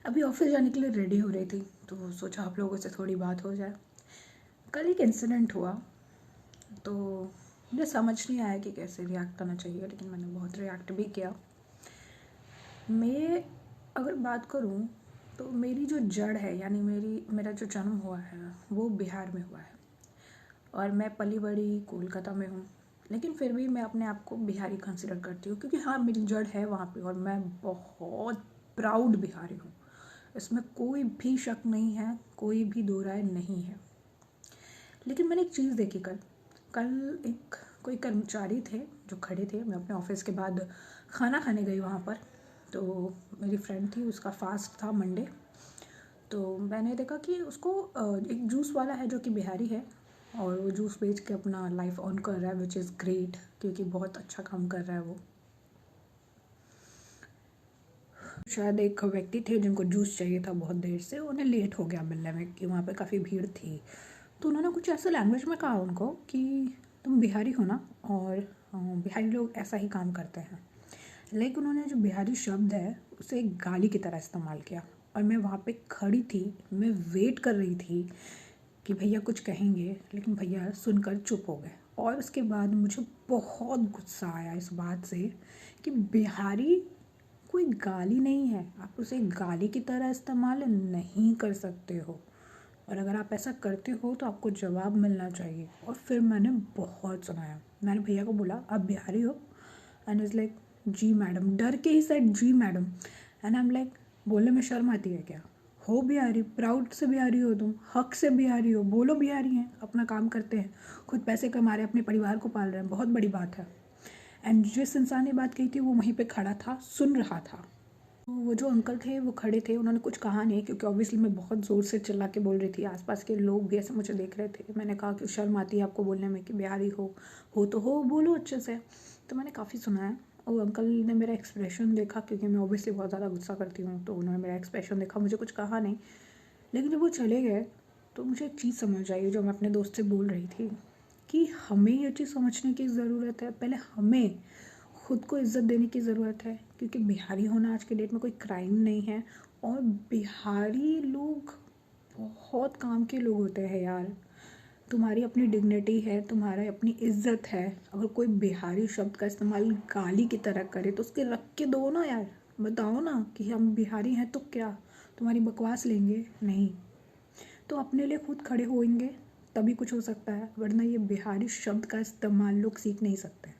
अभी ऑफिस जाने के लिए रेडी हो रही थी तो सोचा आप लोगों से थोड़ी बात हो जाए। कल एक इंसिडेंट हुआ तो मुझे समझ नहीं आया कि कैसे रिएक्ट करना चाहिए, लेकिन मैंने बहुत रिएक्ट भी किया। मैं अगर बात करूं तो मेरी जो जड़ है, यानी मेरा जो जन्म हुआ है वो बिहार में हुआ है और मैं पली बड़ी कोलकाता में हूँ। लेकिन फिर भी मैं अपने आप को बिहारी कंसिडर करती हूँ क्योंकि हाँ, मेरी जड़ है वहाँ पे और मैं बहुत प्राउड बिहारी हूँ। इसमें कोई भी शक नहीं है, कोई भी दो राय नहीं है। लेकिन मैंने एक चीज़ देखी कल कल एक कोई कर्मचारी थे जो खड़े थे। मैं अपने ऑफिस के बाद खाना खाने गई वहाँ पर, तो मेरी फ्रेंड थी, उसका फास्ट था मंडे। तो मैंने देखा कि उसको एक जूस वाला है जो कि बिहारी है और वो जूस बेच के अपना लाइफ ऑन कर रहा है, विच इज़ ग्रेट, क्योंकि बहुत अच्छा काम कर रहा है वो। शायद एक व्यक्ति थे जिनको जूस चाहिए था बहुत देर से, उन्हें लेट हो गया मिलने में कि वहाँ पे काफ़ी भीड़ थी। तो उन्होंने कुछ ऐसे लैंग्वेज में कहा उनको कि तुम बिहारी हो ना, और बिहारी लोग ऐसा ही काम करते हैं। लेकिन उन्होंने जो बिहारी शब्द है उसे एक गाली की तरह इस्तेमाल किया और मैं वहाँ पे खड़ी थी, मैं वेट कर रही थी कि भैया कुछ कहेंगे, लेकिन भैया सुनकर चुप हो गए। और उसके बाद मुझे बहुत गुस्सा आया इस बात से कि बिहारी कोई गाली नहीं है, आप उसे गाली की तरह इस्तेमाल नहीं कर सकते हो, और अगर आप ऐसा करते हो तो आपको जवाब मिलना चाहिए। और फिर मैंने बहुत सुनाया, मैंने भैया को बोला आप बिहारी हो, एंड इज़ लाइक जी मैडम, डर के ही सेड जी madam. And I am like बोलने में शर्म आती है क्या? हो बिहारी, प्राउड से बिहारी हो, तुम हक से बिहारी हो, बोलो बिहारी हैं, अपना काम करते हैं, खुद पैसे कमा रहे हैं, अपने परिवार को पाल रहे हैं, बहुत बड़ी बात है। एंड जिस इंसान ने बात कही थी वो वहीं पे खड़ा था, सुन रहा था। वो जो अंकल थे वो खड़े थे, उन्होंने कुछ कहा नहीं क्योंकि ऑब्वियसली मैं बहुत ज़ोर से चिल्ला के बोल रही थी। आसपास के लोग भी ऐसे मुझे देख रहे थे। मैंने कहा कि शर्म आती है आपको बोलने में कि बिहारी हो तो हो, बोलो अच्छे से। तो मैंने काफ़ी सुनाया और अंकल ने मेरा एक्सप्रेशन देखा, क्योंकि मैं ऑब्वियसली बहुत ज़्यादा गुस्सा करती हूँ, तो उन्होंने मेरा एक्सप्रेशन देखा, मुझे कुछ कहा नहीं। लेकिन जब वो चले गए तो मुझे एक चीज़ समझ आई जो मैं अपने दोस्त से बोल रही थी कि हमें ये चीज़ समझने की ज़रूरत है। पहले हमें खुद को इज़्ज़त देने की ज़रूरत है, क्योंकि बिहारी होना आज के डेट में कोई क्राइम नहीं है। और बिहारी लोग बहुत काम के लोग होते हैं यार। तुम्हारी अपनी डिग्निटी है, तुम्हारा अपनी इज्जत है। अगर कोई बिहारी शब्द का इस्तेमाल गाली की तरह करे तो उसके रख के दो ना यार, बताओ ना कि हम बिहारी हैं तो क्या तुम्हारी बकवास लेंगे? नहीं, तो अपने लिए खुद खड़े होंगे तभी कुछ हो सकता है, वरना ये बिहारी शब्द का इस्तेमाल लोग सीख नहीं सकते।